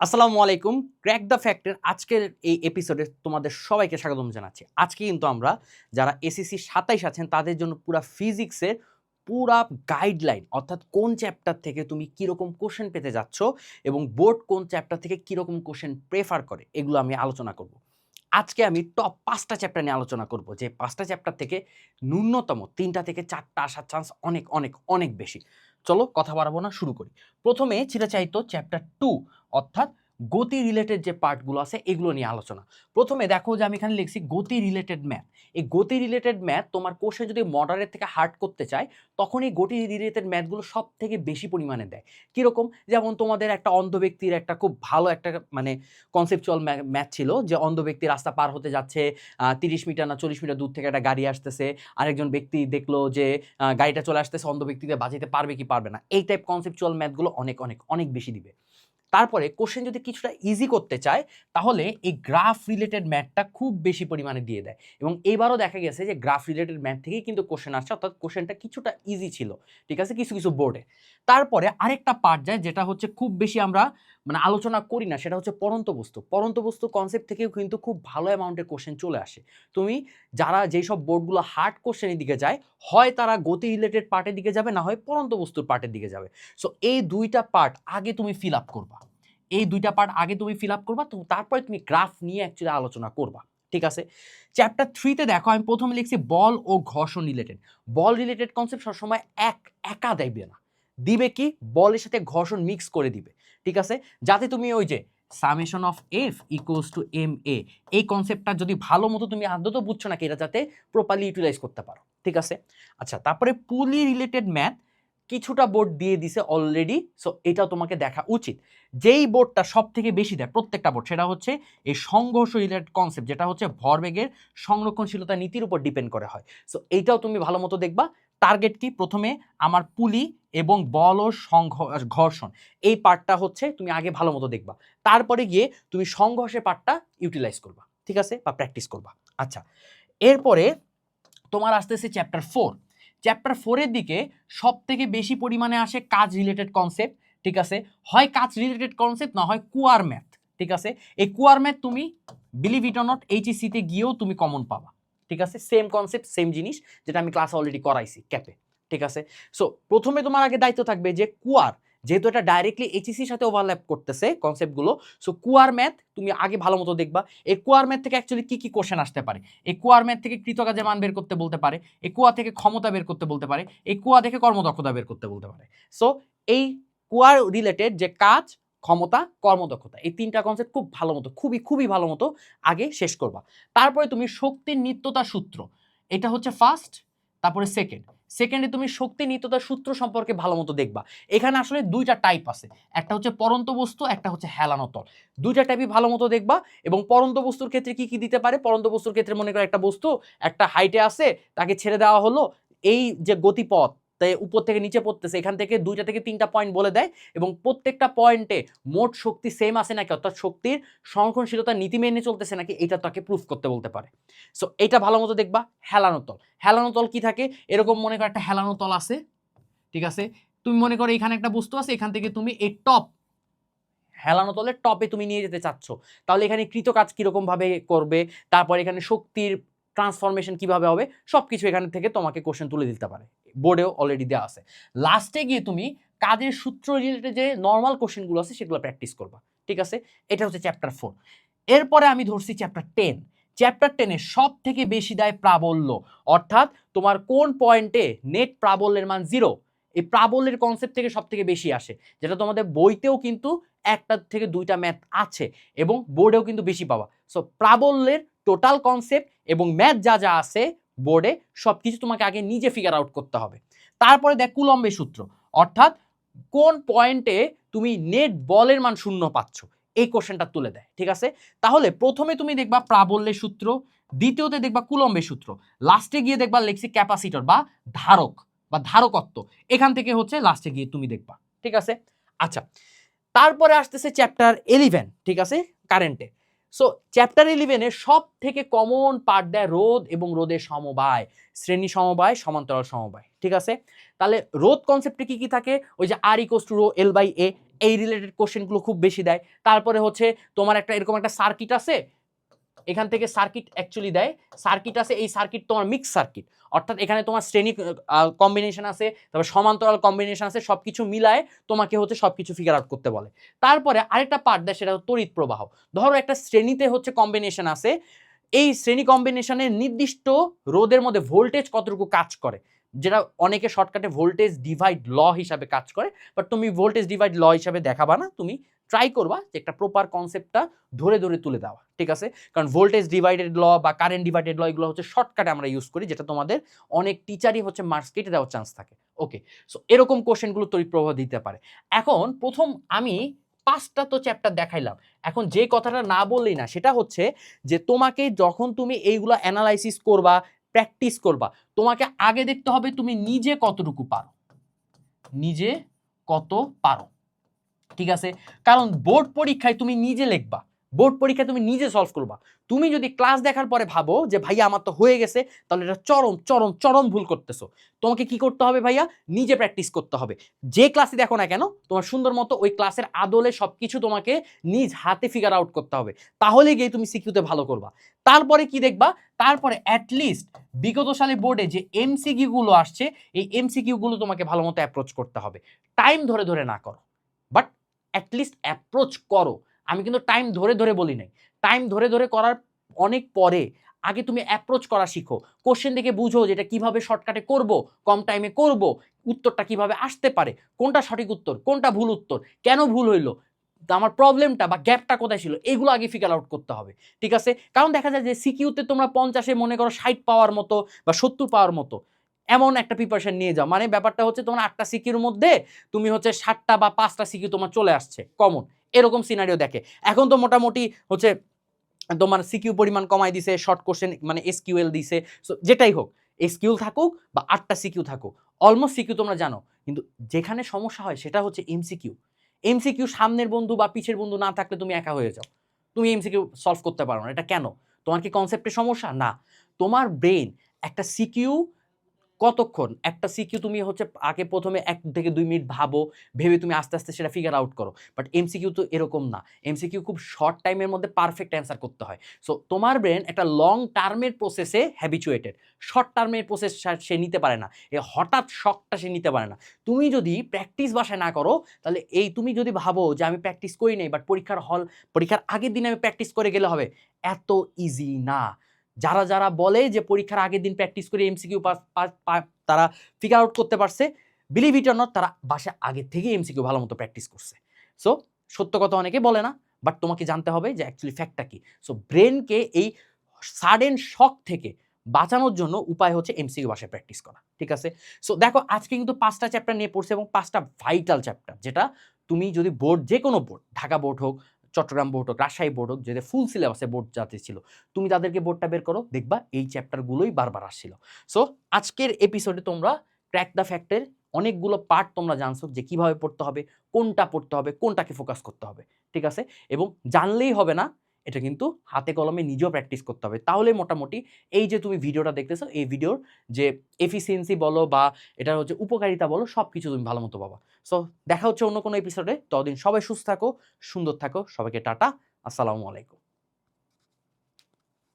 আসসালামু আলাইকুম। Crack the ফ্যাক্টের আজকের এই এপিসোডে তোমাদের সবাইকে স্বাগতম জানাচ্ছি। আজকে কিন্তু আমরা যারা এসএসসি ২৭ আছেন তাদের জন্য পুরা ফিজিক্সের পুরা গাইডলাইন অর্থাৎ কোন চ্যাপ্টার থেকে তুমি কিরকম কোশ্চেন পেতে যাচ্ছ এবং বোর্ড কোন চ্যাপ্টার থেকে কিরকম কোশ্চেন প্রেফার করে এগুলো আমি আলোচনা করব। আজকে আমি টপ ৫টা চ্যাপ্টার নিয়ে আলোচনা করব যে ৫টা চ্যাপ্টার থেকে ন্যূনতম ৩টা থেকে ৪টা আসার চান্স অনেক অনেক অনেক বেশি। চলো কথা বাড়াবো না, শুরু করি। প্রথমে চিরাচারিত চ্যাপ্টার ২ অর্থাৎ গতি রিলেটেড যে পার্টগুলো আছে এগুলো নিয়ে আলোচনা। প্রথমে দেখো যে আমি এখানে লিখছি গতি রিলেটেড ম্যাথ। এই গতি রিলেটেড ম্যাথ তোমার কোশ্চেন যদি মডারেট থেকে হার্ড করতে চায় তখন এই গতি রিলেটেড ম্যাথগুলো সব থেকে বেশি পরিমাণে দেয়। কীরকম? যেমন তোমাদের একটা অন্ধ ব্যক্তির একটা খুব ভালো একটা মানে কনসেপচুয়াল ম্যাথ ছিল যে অন্ধ ব্যক্তি রাস্তা পার হতে যাচ্ছে, ৩০ মিটার না ৪০ মিটার দূর থেকে একটা গাড়ি আসতেছে, আরেকজন ব্যক্তি দেখলো যে গাড়িটা চলে আসতেছে, অন্ধ ব্যক্তিকে বাঁচাতে পারবে কি পারবে না। এই টাইপ কনসেপচুয়াল ম্যাথগুলো অনেক অনেক অনেক বেশি দিবে। তারপরে কোশ্চেন যদি কিছুটা ইজি করতে চায় তাহলে এই গ্রাফ রিলেটেড ম্যাথটা খুব বেশি পরিমাণে দিয়ে দেয় এবং এবারও দেখা গেছে যে গ্রাফ রিলেটেড ম্যাথ থেকেই কিন্তু কোশ্চেন আসছে, অর্থাৎ কোশ্চেনটা কিছুটা ইজি ছিল, ঠিক আছে, কিছু কিছু বোর্ডে। তারপরে আরেকটা পার্ট যায় যেটা হচ্ছে খুব বেশি আমরা আলোচনা করি না, সেটা হচ্ছে পরন্ত বস্তু। পরন্ত বস্তু কনসেপ্ট থেকেও কিন্তু খুব ভালো অ্যামাউন্টের কোশ্চেন চলে আসে। তুমি যারা যেই সব বোর্ডগুলো হার্ড কোশ্চেনের দিকে যায়, হয় তারা গতি রিলেটেড পার্টের দিকে যাবে, না হয় পরন্ত বস্তুর পার্টের দিকে যাবে। সো এই দুইটা পার্ট আগে তুমি ফিল আপ করবা, এই দুইটা পার্ট আগে তুমি ফিল আপ করবা, তো তারপরে তুমি গ্রাফ নিয়ে অ্যাকচুয়ালি আলোচনা করবা, ঠিক আছে। চ্যাপ্টার 3তে দেখো আমি প্রথমে লিখছি বল ও ঘর্ষণ রিলেটেড। বল রিলেটেড কনসেপ্ট সবসময় একা দেবে না, দিবে কি বলের সাথে ঘর্ষণ মিক্স করে দিবে, ঠিক আছে, যাতে তুমি ওই যে summation of F equals to M A এই কনসেপ্টটা যদি ভালো মতো তুমি আদত বুঝছো নাকি এটা যাতে প্রপারলি ইউটিলাইজ করতে পারো, ঠিক আছে। আচ্ছা, তারপরে পুলি রিলেটেড ম্যাথ কিছুটা বোর্ড দিয়ে দিছে অলরেডি, সো এটাও তোমাকে দেখা উচিত। যেই বোর্ডটা সব থেকে বেশি দেয় প্রত্যেকটা বোর্ড, সেটা হচ্ছে এই সংঘর্ষ রিলেটেড কনসেপ্ট, যেটা হচ্ছে ভরবেগের সংরক্ষণশীলতা নীতির উপর ডিপেন্ড করে হয়। সো এইটাও তুমি ভালো মতো দেখবা। টার্গেট কি? প্রথমে আমার পুলি এবং বল ও ঘর্ষণ এই পার্টটা হচ্ছে তুমি আগে ভালো মতো দেখবা, তারপরে গিয়ে তুমি সংঘর্ষের পার্টটা ইউটিলাইজ করবা, ঠিক আছে, বা প্র্যাকটিস করবা। আচ্ছা, এরপরে তোমার আসতেছে চ্যাপ্টার 4। চ্যাপ্টার 4-এর দিকে সব থেকে বেশি পরিমাণে আসে কাজ রিলেটেড কনসেপ্ট, ঠিক আছে, হয় কাজ রিলেটেড কনসেপ্ট না হয় কুয়ার ম্যাথ, ঠিক আছে। এই কুয়ার ম্যাথ তুমি বিলিভ ইট অর নট এইচএসসিতে গিয়েও তুমি কমন পাবা, ঠিক আছে, সেম কনসেপ্ট সেম জিনিস যেটা আমি ক্লাস অলরেডি করাইছি ক্যাপে, ঠিক আছে। সো প্রথমে তোমার আগে দায়িত্ব থাকবে যে কুয়ার, যেহেতু এটা ডাইরেক্টলি এইচএসসির সাথে ওভারল্যাপ করতেছে কনসেপ্টগুলো, সো কুয়ার ম্যাথ তুমি আগে ভালো মতো দেখবা। এই কুয়ার ম্যাথ থেকে অ্যাকচুয়ালি কি কি কোশ্চেন আসতে পারে। এই কুয়ার ম্যাথ থেকে কৃতকাজের মান বের করতে বলতে পারে, এই কুয়া থেকে ক্ষমতা বের করতে বলতে পারে, এই কুয়া থেকে কর্মদক্ষতা বের করতে বলতে পারে। সো এই কুয়ার রিলেটেড যে কাজ, ক্ষমতা, কর্মদক্ষতা, এই 3টা কনসেপ্ট খুব ভালো মতো, খুবই খুবই ভালো মতো আগে শেষ করবা। তারপরে তুমি শক্তির নিত্যতা সূত্র, এটা হচ্ছে ফার্স্ট, তারপরে সেকেন্ডে তুমি শক্তি নিত্যতার সূত্র সম্পর্কে ভালো মতো দেখবা। এখানে আসলে 2টা টাইপ আছে, একটা হচ্ছে পরন্ত বস্তু, একটা হচ্ছে হেলানো তল। 2টা টাইপই ভালো মতো দেখবা। এবং পরন্ত বস্তুর ক্ষেত্রে কি কি দিতে পারে, পরন্ত বস্তুর ক্ষেত্রে মনে করো একটা বস্তু একটা হাইটে আছে, তাকে ছেড়ে দেওয়া হলো, এই যে গতিপথ তাই উপর থেকে নিচে পড়তেছে, এখান থেকে 2টা থেকে 3টা পয়েন্ট বলে দেয় এবং প্রত্যেকটা পয়েন্টে মোট শক্তি সেম আছে নাকি, অর্থাৎ শক্তির সংরক্ষণশীলতার নীতি মেনে চলতেছে নাকি, এটা তাকে প্রুফ করতে বলতে পারে। সো এটা ভালো মতো দেখবা। হেলানো তল, হেলানো তল কি থাকে, এরকম মনে করো একটা হেলানো তল আছে, ঠিক আছে, তুমি মনে করো এখানে একটা বস্তু আছে, এখান থেকে তুমি এই টপ হেলানো তলের টপে তুমি নিয়ে যেতে চাচ্ছ, তাহলে এখানে কৃতকাজ কিরকম ভাবে করবে, তারপর এখানে শক্তির ট্রান্সফরমেশন কিভাবে হবে, সবকিছু এখান থেকে তোমাকে কোশ্চেন তুলে দিতে পারে, বোর্ডেও অলরেডি দেওয়া আছে। লাস্টে গিয়ে তুমি কাজের সূত্র রিলেটেড যে নর্মাল কোশ্চেনগুলো আছে সেগুলো প্র্যাকটিস করবা, ঠিক আছে। এটা হচ্ছে চ্যাপ্টার 4। এরপরে আমি ধরছি চ্যাপ্টার 10। চ্যাপ্টার 10-এ সব থেকে বেশি দেয় প্রাবল্য, অর্থাৎ তোমার কোন পয়েন্টে নেট প্রাবল্যের মান 0, এই প্রাবল্যের কনসেপ্ট থেকে সব থেকে বেশি আসে, যেটা তোমাদের বইতেও কিন্তু 1টা থেকে 2টা ম্যাথ আছে এবং বোর্ডেও কিন্তু বেশি পাওয়া। সো প্রাবল্যের টোটাল কনসেপ্ট এবং ম্যাথ যা যা আছে বোর্ডে সব কিছু তোমাকে আগে নিজে ফিগার আউট করতে হবে। তারপরে দেখ কুলম্বের সূত্র, অর্থাৎ কোন পয়েন্টে তুমি নেট বলের মান 0 পাচ্ছ, এই কোশ্চেনটা তুলে দেয়, ঠিক আছে। তাহলে প্রথমে তুমি দেখবা প্রাবল্যের সূত্র, দ্বিতীয়তে দেখবা কুলম্বের সূত্র, লাস্টে গিয়ে দেখবা লেক্সি ক্যাপাসিটর বা ধারক বা ধারকত্ব, এখান থেকে হচ্ছে লাস্টে গিয়ে তুমি দেখবা, ঠিক আছে। আচ্ছা, তারপরে আসতেছে চ্যাপ্টার 11, ঠিক আছে, কারেন্টে। সো চ্যাপ্টার 11-এর সব থেকে কমন পার্ট দেয় রোধ এবং রোধের সমবায়, শ্রেণী সমবায়, সমান্তরাল সমবায়, ঠিক আছে। তাহলে রোধ কনসেপ্টে কি কি থাকে, ওই যে R equals to rho L by A, এই রিলেটেড কোশ্চেনগুলো খুব বেশি দেয়। তারপরে হচ্ছে তোমার একটা এরকম একটা সার্কিট আছে, এখান থেকে সার্কিট অ্যাকচুয়ালি দেয়, সার্কিট আছে, এই সার্কিট তোমার মিক্স সার্কিট, অর্থাৎ এখানে তোমার শ্রেণী কম্বিনেশন আছে, তারপর সমান্তরাল কম্বিনেশন আছে, সবকিছু মিলায় তোমাকে হচ্ছে সবকিছু ফিগার আউট করতে বলে। তারপরে আরেকটা পার্ট দেয়, সেটা তড়িৎ প্রবাহ। ধরো একটা শ্রেণীতে হচ্ছে কম্বিনেশন আছে, এই শ্রেণী কম্বিনেশনের নির্দিষ্ট রোধের মধ্যে ভোল্টেজ কতটুকু কাজ করে, যেটা অনেকে শর্টকাটে ভোল্টেজ ডিভাইড ল হিসাবে কাজ করে, বাট তুমি ভোল্টেজ ডিভাইড ল হিসাবে দেখাবা না, তুমি ট্রাই করবা যে একটা প্রপার কনসেপ্টটা ধরে ধরে তুলে দেওয়া, ঠিক আছে? কারণ ভোল্টেজ ডিভাইডেড ল বা কারেন্ট ডিভাইডেড ল এগুলো হচ্ছে শর্টকাটে আমরা ইউজ করি, যেটা তোমাদের অনেক টিচারই হচ্ছে মার্কস কেটে দেওয়ার চান্স থাকে। ওকে, সো এরকম কোশ্চেনগুলো তড়িৎ প্রবাহ দিতে পারে। এখন প্রথম আমি 5টা তো চ্যাপ্টার দেখাইলাম, এখন যে কথাটা না বললেই না, সেটা হচ্ছে যে তোমাকে যখন তুমি এইগুলো অ্যানালাইসিস করবা, প্র্যাকটিস করবা, তোমাকে আগে দেখতে হবে তুমি নিজে কতটুকু পারো, নিজে কত পারো, ঠিক আছে? কারণ বোর্ড পরীক্ষায় তুমি নিজে লিখবা, বোর্ড পরীক্ষায় তুমি নিজে সলভ করবা। তুমি যদি ক্লাস দেখার পরে ভাবো যে ভাইয়া আমার তো হয়ে গেছে, তাহলে এটা চরম চরম চরম ভুল করতেছো। তোমাকে কি করতে হবে ভাইয়া? নিজে প্র্যাকটিস করতে হবে। যে ক্লাসে দেখো না কেন, তোমার সুন্দর মতো ওই ক্লাসের আদলে সবকিছু তোমাকে নিজ হাতে ফিগার আউট করতে হবে, তাহলে গিয়ে তুমি সিকিউতে ভালো করবা। তারপরে কি দেখবা? তারপরে অ্যাটলিস্ট বিগত সালে বোর্ডে যে এমসিকিউ গুলো আসছে, এই এমসিকিউ গুলো তোমাকে ভালো মতো অ্যাপ্রোচ করতে হবে। টাইম ধরে ধরে না করো, বাট অ্যাটলিস্ট অ্যাপ্রোচ করো। আমি কিন্তু টাইম ধরে ধরে বলি নাই, টাইম ধরে ধরে করার অনেক পরে আগে তুমি অ্যাপ্রোচ করা শিখো, কোশ্চেন দেখে বুঝো যেটা কিভাবে শর্টকাটে করব, কম টাইমে করব, উত্তরটা কিভাবে আসতে পারে, কোনটা সঠিক উত্তর, কোনটা ভুল উত্তর, কেন ভুল হইলো, আমার প্রবলেমটা বা গ্যাপটা কোথায় ছিল, এগুলো আগে ফিগার আউট করতে হবে, ঠিক আছে? কারণ দেখা যায় যে সিকিউতে তোমরা 50-এ মনে করো 60 পাওয়ার মতো বা 70 পাওয়ার মতো এমন একটা প্রিপারেশন নিয়ে যাও, মানে ব্যাপারটা হচ্ছে তোমার 8টা সিকিউর মধ্যে তুমি হচ্ছে 7টা বা 5টা সিকিউ তোমার চলে আসছে কমন, এরকম সিনারিও দেখে। এখন তো মোটামুটি হচ্ছে তোমার সিকিউ পরিমাণ কমাই দিছে, শর্ট কোশ্চেন মানে এসকিউএল দিছে, সো যেটাই হোক, এসকিউ থাকুক বা 8টা সিকিউ থাকুক, অলমোস্ট সিকিউ তোমরা জানো। কিন্তু যেখানে সমস্যা হয় সেটা হচ্ছে এমসিকিউ। এমসিকিউ সামনের বন্ধু বা পিছের বন্ধু না থাকলে তুমি একা হয়ে যাও, তুমি এমসিকিউ সলভ করতে পারো না। এটা কেন? তোমার কি কনসেপ্টের সমস্যা? না, তোমার ব্রেন একটা সিকিউ কতক্ষণ, একটা সিকিউ তুমি হচ্ছে আগে প্রথমে 1 থেকে 2 মিনিট ভাবো, ভেবে তুমি আস্তে আস্তে সেটা ফিগার আউট করো। বাট এমসিকিউ তো এরকম না, এমসিকিউ খুব শর্ট টাইমের মধ্যে পারফেক্ট অ্যান্সার করতে হয়। সো তোমার ব্রেন একটা লং টার্মের প্রসেসে হ্যাবিচুয়েটেড, শর্ট টার্মের প্রসেস সে নিতে পারে না, এই হঠাৎ শকটা সে নিতে পারে না। তুমি যদি প্র্যাকটিস বাসায় না করো, তাহলে এই তুমি যদি ভাবো যে আমি প্র্যাকটিস করি নাই, বাট পরীক্ষার আগের দিন আমি প্র্যাকটিস করে গেলে হবে, এত ইজি না। যারা যারা বলে যে পরীক্ষার আগের দিন প্র্যাকটিস করে এমসিকিউ তারা ফিগার আউট করতে পারছে, বিলিভ ইট অর নট, তারা বাসায় আগে থেকে এমসিকিউ ভালো মতো প্র্যাকটিস করছে। সো সত্য কথা অনেকে বলে না, বাট তোমাকে জানতে হবে যে অ্যাকচুয়ালি ফ্যাক্টটা কি। সো ব্রেনকে এই সাডেন শক থেকে বাঁচানোর জন্য উপায় হচ্ছে এমসিকিউ বাসায় প্র্যাকটিস করা, ঠিক আছে? সো দেখো আজকে কিন্তু 5টা চ্যাপ্টার নিয়ে পড়ছে এবং 5টা ভাইটাল চ্যাপ্টার, যেটা তুমি যদি বোর্ড, যে কোনো বোর্ড, ঢাকা বোর্ড হোক, চট্টগ্রাম বোর্ড হোক, রাজশাহী বোর্ড হোক, যেটা ফুল সিলেবাসে বোর্ড যাতে ছিল, তুমি তাদেরকে বোর্ডটা বের করো, দেখবা এই চ্যাপ্টারগুলোই বারবার আসছিল। সো আজকের এপিসোডে তোমরা ক্র্যাক দ্য ফ্যাক্টের অনেকগুলো পার্ট তোমরা জানছো, যে কিভাবে পড়তে হবে, কোনটা পড়তে হবে, কোনটাকে ফোকাস করতে হবে, ঠিক আছে? এবং জানলেই হবে না, এটা কিন্তু হাতে কলমে নিজেও প্র্যাকটিস করতে হবে, তাহলে মোটামুটি এই যে তুমি ভিডিওটা দেখতেছো, এই ভিডিওর যে এফিসিয়েন্সি বলো বা এটার হচ্ছে উপকারিতা বলো, সব কিছু তুমি ভালো মতো পাবা। সো দেখা হচ্ছে অন্য কোনো এপিসোডে, ততদিন সবাই সুস্থ থাকো, সুন্দর থাকো, সবাইকে টাটা, আসসালামু আলাইকুম।